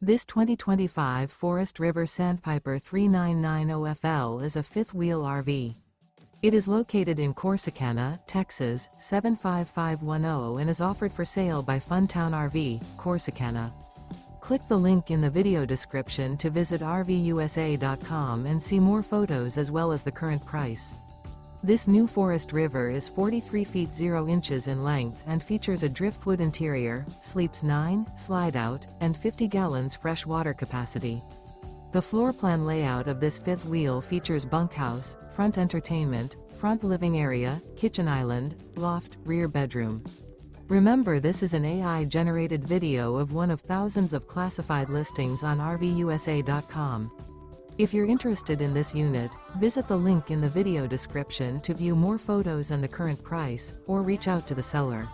This 2025 Forest River Sandpiper 3990FL is a fifth-wheel RV. It is located in Corsicana, Texas, 75510 and is offered for sale by Funtown RV, Corsicana. Click the link in the video description to visit RVUSA.com and see more photos as well as the current price. This new Forest River is 43 feet 0 inches in length and features a driftwood interior, sleeps 9, slide-out, and 50 gallons fresh water capacity. The floor plan layout of this fifth wheel features bunkhouse, front entertainment, front living area, kitchen island, loft, rear bedroom. Remember, this is an AI-generated video of one of thousands of classified listings on RVUSA.com. If you're interested in this unit, visit the link in the video description to view more photos and the current price, or reach out to the seller.